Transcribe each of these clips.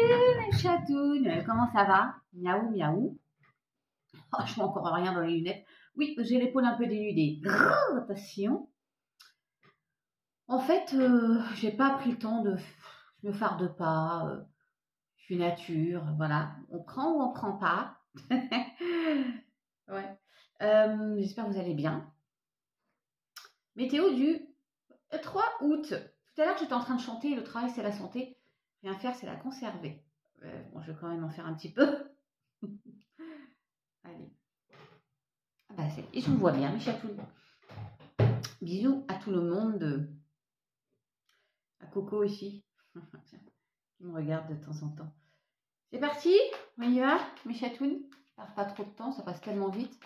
Salut mes chatounes, comment ça va? Miaou, miaou. Oh, je vois encore rien dans les lunettes. Oui, j'ai l'épaule un peu dénudée. Grrr, attention. En fait, j'ai pas pris le temps de... Je me farde pas. Je suis nature, voilà. On prend ou on prend pas. Ouais. J'espère que vous allez bien. Météo du 3 août. Tout à l'heure, j'étais en train de chanter. Le travail, c'est la santé. Rien faire, c'est la conserver. Bon, je vais quand même en faire un petit peu. Allez. Ah bah, et je vous vois bien, mes chatouilles. Bisous à tout le monde. À Coco aussi, qui me regarde de temps en temps. C'est parti, on y va, mes chatouilles. Je perds pas trop de temps, ça passe tellement vite.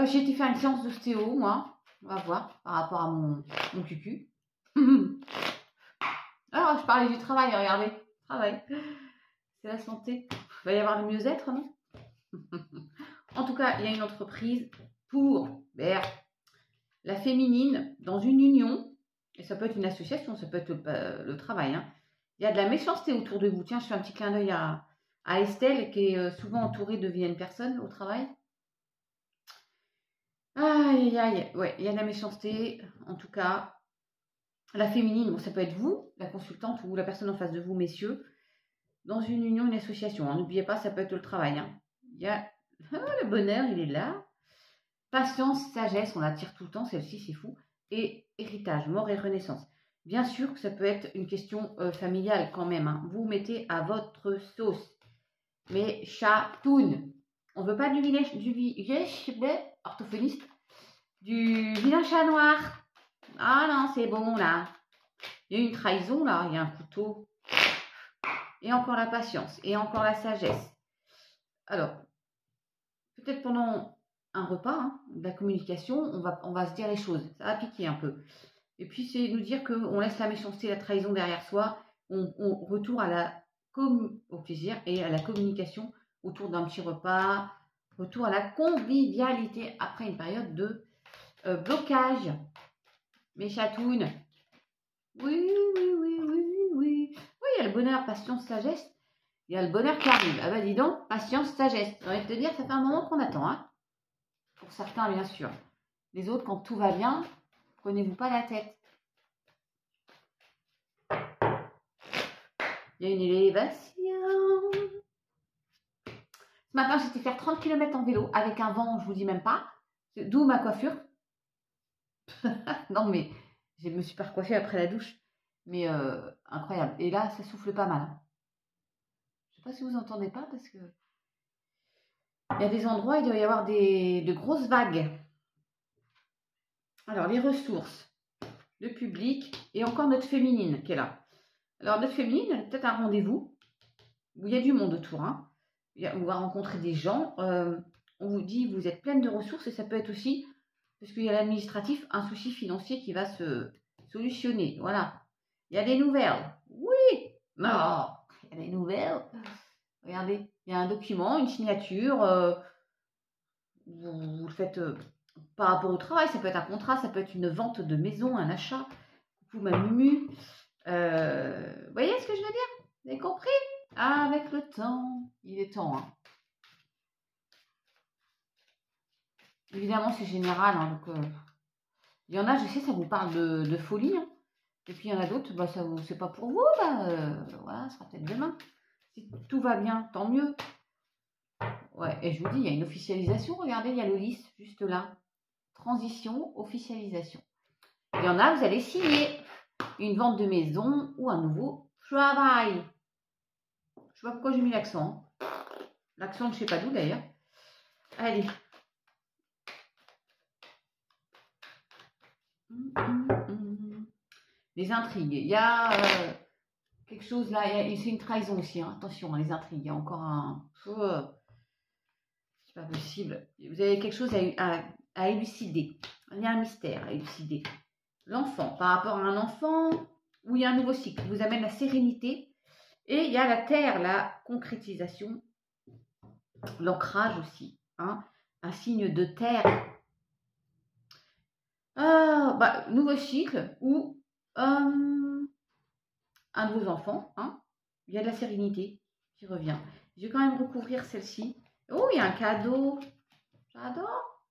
J'ai été faire une séance d'ostéo, moi. On va voir, par rapport à mon cucu. Alors, je parlais du travail, regardez. Travail. C'est la santé. Il va y avoir le mieux-être, non? En tout cas, il y a une entreprise pour la féminine dans une union. Et ça peut être une association, ça peut être le travail. Hein. Il y a de la méchanceté autour de vous. Tiens, je fais un petit clin d'œil à Estelle, qui est souvent entourée de vilaines personnes au travail. Aïe, aïe, ouais, il y a de la méchanceté. En tout cas, la féminine, bon, ça peut être vous, la consultante, ou la personne en face de vous, messieurs, dans une union, une association. Hein. N'oubliez pas, ça peut être le travail. Hein. Il y a le bonheur, il est là. Patience, sagesse, on la tire tout le temps, celle-ci, c'est fou. Et héritage, mort et renaissance. Bien sûr que ça peut être une question familiale quand même. Hein. Vous mettez à votre sauce. Mais chatoun, on ne veut pas du orthophoniste, du vilain chat noir. Ah non, c'est bon là. Il y a une trahison là, il y a un couteau. Et encore la patience, et encore la sagesse. Alors, peut-être pendant un repas, hein, de la communication, on va se dire les choses. Ça va piquer un peu. Et puis, c'est nous dire qu'on laisse la méchanceté, la trahison derrière soi. On retourne au plaisir et à la communication autour d'un petit repas. Retour à la convivialité après une période de blocage. Mes chatounes. Oui, oui, oui, oui, oui. Oui, il y a le bonheur, patience, sagesse. Il y a le bonheur qui arrive. Ah bah dis donc, patience, sagesse. J'ai envie de te dire, ça fait un moment qu'on attend. Hein. Pour certains, bien sûr. Les autres, quand tout va bien, prenez-vous pas la tête. Il y a une élévation. Ce matin, j'étais faire 30 km en vélo avec un vent, je vous dis même pas. D'où ma coiffure. Non, mais je me suis pas recoiffée après la douche. Mais incroyable. Et là, ça souffle pas mal. Je sais pas si vous entendez pas parce que il y a des endroits, il doit y avoir de grosses vagues. Alors, les ressources, le public et encore notre féminine qui est là. Alors, notre féminine, elle a peut-être un rendez-vous où il y a du monde autour. Hein. On va rencontrer des gens. On vous dit, vous êtes pleine de ressources et ça peut être aussi, parce qu'il y a l'administratif, un souci financier qui va se solutionner. Voilà. Il y a des nouvelles. Oui. Non. Il y a des nouvelles. Regardez, il y a un document, une signature. Vous le faites par rapport au travail. Ça peut être un contrat, ça peut être une vente de maison, un achat. Vous m'avez Mumu. Vous voyez ce que je veux dire? Vous avez compris? Avec le temps. Il est temps. Hein. Évidemment, c'est général. Hein, donc, il y en a, je sais, ça vous parle de folie. Hein. Et puis, il y en a d'autres, bah, c'est pas pour vous. Voilà, ça sera peut-être demain. Si tout va bien, tant mieux. Ouais, et je vous dis, il y a une officialisation. Regardez, il y a le lys juste là. Transition, officialisation. Il y en a, vous allez signer une vente de maison ou un nouveau travail. Je ne sais pas pourquoi j'ai mis l'accent. L'accent, je ne sais pas d'où d'ailleurs. Allez. Les intrigues. Il y a quelque chose là. C'est une trahison aussi. Hein. Attention, les intrigues. Il y a encore un. C'est pas possible. Vous avez quelque chose à élucider. Il y a un mystère à élucider. L'enfant, par rapport à un enfant, où il y a un nouveau cycle, vous amène la sérénité. Et il y a la terre, la concrétisation, l'ancrage aussi. Hein, un signe de terre. Nouveau cycle ou un de vos enfants, hein, il y a de la sérénité qui revient. Je vais quand même recouvrir celle-ci. Oh, il y a un cadeau. J'adore.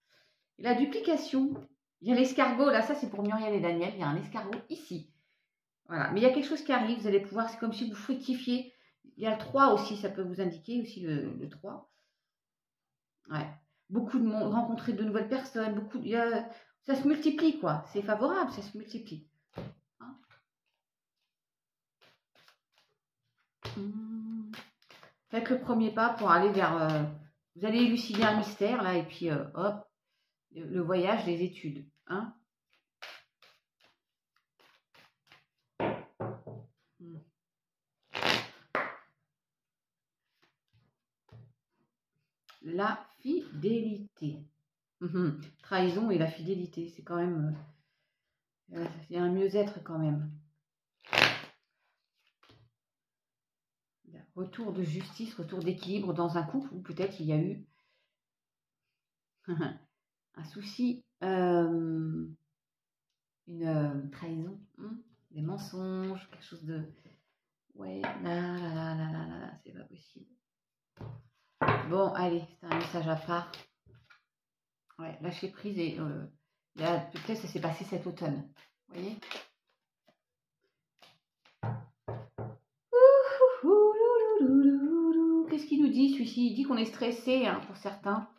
Et la duplication. Il y a l'escargot. Là, ça, c'est pour Muriel et Daniel. Il y a un escargot ici. Voilà. Mais il y a quelque chose qui arrive. Vous allez pouvoir, c'est comme si vous fructifiez. Il y a le 3 aussi. Ça peut vous indiquer aussi le 3. Ouais. Beaucoup de monde, rencontrer de nouvelles personnes. Beaucoup, ça se multiplie, quoi. C'est favorable, ça se multiplie. Hein? Faites le premier pas pour aller vers... vous allez élucider un mystère, là, et puis, hop, le voyage, les études. Hein? La fidélité. Trahison et la fidélité, c'est quand même... il y a un mieux-être quand même. Retour de justice, retour d'équilibre dans un couple où peut-être il y a eu un souci, une trahison, des mensonges, quelque chose de... Ouais, là, c'est pas possible. Bon, allez, c'est un message à part. Ouais, lâcher prise et peut-être ça s'est passé cet automne. Vous voyez? Qu'est-ce qu'il nous dit celui-ci? Il dit qu'on est stressé, hein, pour certains.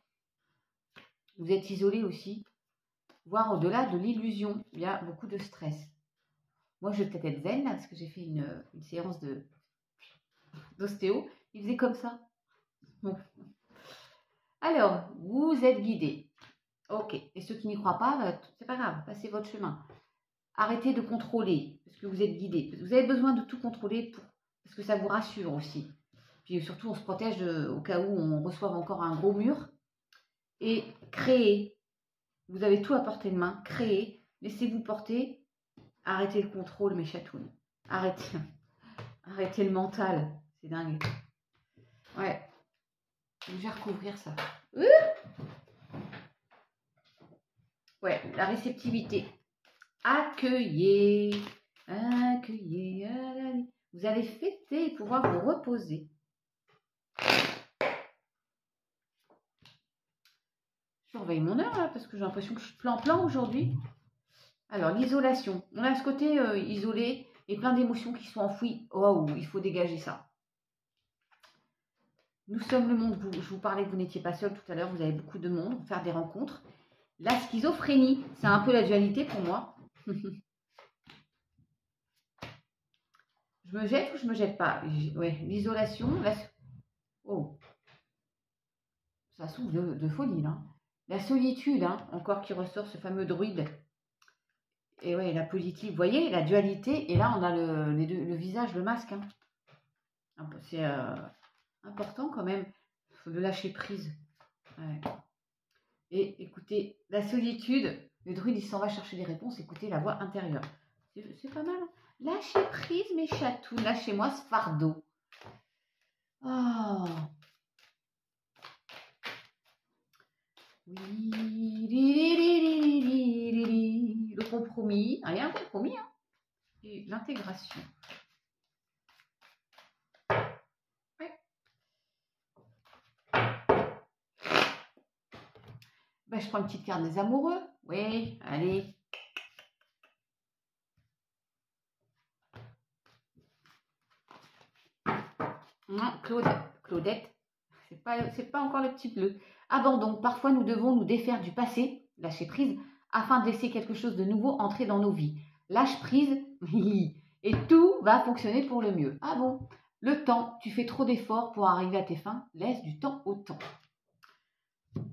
Vous êtes isolé aussi. Voire au-delà de l'illusion, il y a beaucoup de stress. Moi, je vais peut-être être zen, là, parce que j'ai fait une séance d'ostéo. Il faisait comme ça. Bon. Alors, vous êtes guidé. Ok. Et ceux qui n'y croient pas, c'est pas grave, passez votre chemin. Arrêtez de contrôler, parce que vous êtes guidé. Vous avez besoin de tout contrôler parce que ça vous rassure aussi. Puis surtout, on se protège au cas où on reçoive encore un gros mur. Et créez. Vous avez tout à portée de main. Créez. Laissez-vous porter. Arrêtez le contrôle, mes chatounes. Arrêtez. Arrêtez le mental. C'est dingue. Ouais. Je vais recouvrir ça. Ouais, la réceptivité. Accueillez. Accueillez. Vous allez fêter et pouvoir vous reposer. Je surveille mon heure là parce que j'ai l'impression que je suis plan aujourd'hui. Alors, l'isolation. On a ce côté isolé et plein d'émotions qui sont enfouies. Oh, il faut dégager ça. Nous sommes le monde. Je vous parlais que vous n'étiez pas seul tout à l'heure. Vous avez beaucoup de monde. Faire des rencontres. La schizophrénie, c'est un peu la dualité pour moi. Je me jette ou je me jette pas? Ouais, l'isolation. Oh. Ça souffle de folie là. La solitude, hein, encore qui ressort ce fameux druide. Et ouais, la politique, vous voyez, la dualité. Et là, on a le visage, le masque. Hein. C'est important quand même. Il faut le lâcher prise. Ouais. Et écoutez, la solitude, le druide, il s'en va chercher des réponses. Écoutez la voix intérieure. C'est pas mal. Hein. Lâchez prise, mes chatous. Lâchez-moi ce fardeau. Oh. Oui. Le compromis. Ah, il y a un compromis. Hein. Et l'intégration. Ouais. Ben, je prends une petite carte des amoureux. Oui, allez. Non, Claudette. C'est pas encore le petit bleu. Abandon. Parfois, nous devons nous défaire du passé, lâcher prise, afin de laisser quelque chose de nouveau entrer dans nos vies. Lâche prise, et tout va fonctionner pour le mieux. Ah bon? Le temps, tu fais trop d'efforts pour arriver à tes fins, laisse du temps au temps.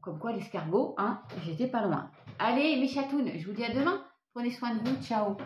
Comme quoi, l'escargot, hein, j'étais pas loin. Allez, mes chatounes, je vous dis à demain. Prenez soin de vous, ciao.